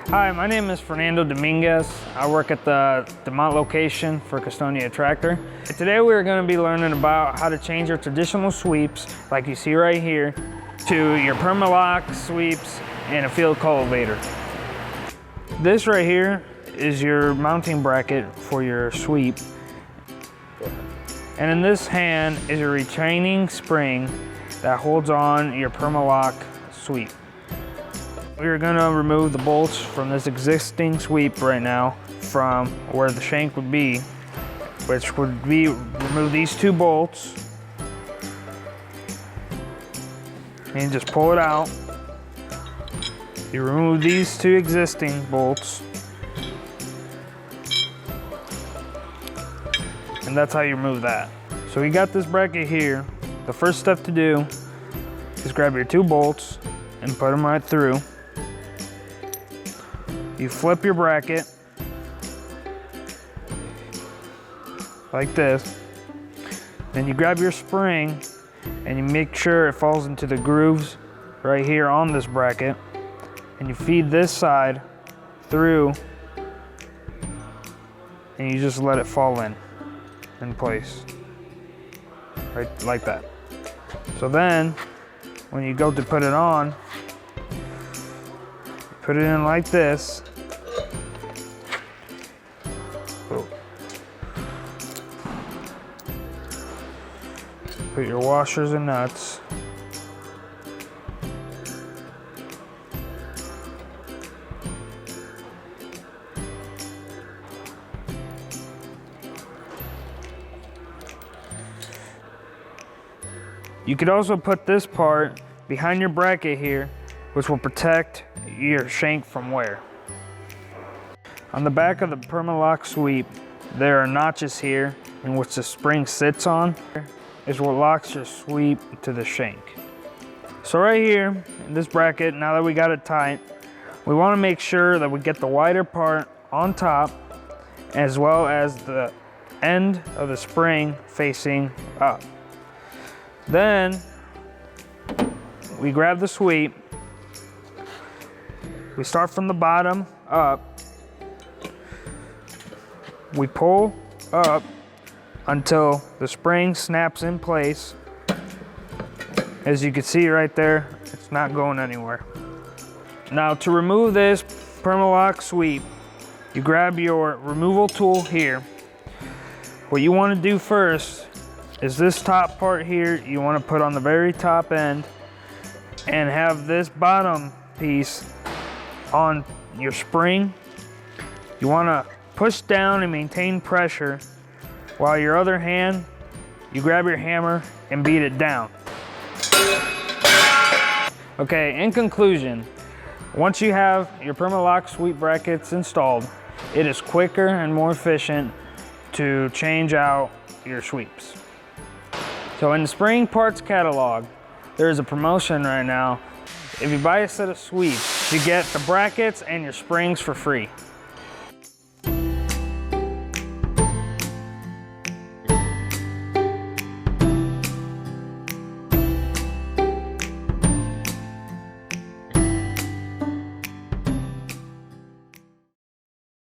Hi, my name is Fernando Dominguez. I work at the Mont location for Custonia Tractor. Today we're going to be learning about how to change your traditional sweeps, like you see right here, to your Perma Loc Sweeps and a field cultivator. This right here is your mounting bracket for your sweep. And in this hand is your retaining spring that holds on your Perma Loc sweep. We're gonna remove the bolts from this existing sweep right now from where the shank would be, which would be remove these two bolts. And you just pull it out. You remove these two existing bolts. And that's how you remove that. So we got this bracket here. The first step to do is grab your two bolts and put them right through. You flip your bracket like this. Then you grab your spring and you make sure it falls into the grooves right here on this bracket. And you feed this side through and you just let it fall in place, right like that. So then when you go to put it on, put it in like this. Put your washers and nuts. You could also put this part behind your bracket here, which will protect your shank from wear. On the back of the Perma Loc sweep, there are notches here in which the spring sits on. Is what locks your sweep to the shank. So right here in this bracket, now that we got it tight, we want to make sure that we get the wider part on top as well as the end of the spring facing up. Then we grab the sweep. We start from the bottom up. We pull up until the spring snaps in place. As you can see right there, it's not going anywhere. Now to remove this Perma Loc sweep, you grab your removal tool here. What you want to do first is this top part here, you want to put on the very top end and have this bottom piece on your spring. You want to push down and maintain pressure, while your other hand, you grab your hammer and beat it down. Okay, in conclusion, once you have your Perma Loc sweep brackets installed, it is quicker and more efficient to change out your sweeps. So in the spring parts catalog, there is a promotion right now. If you buy a set of sweeps, you get the brackets and your springs for free.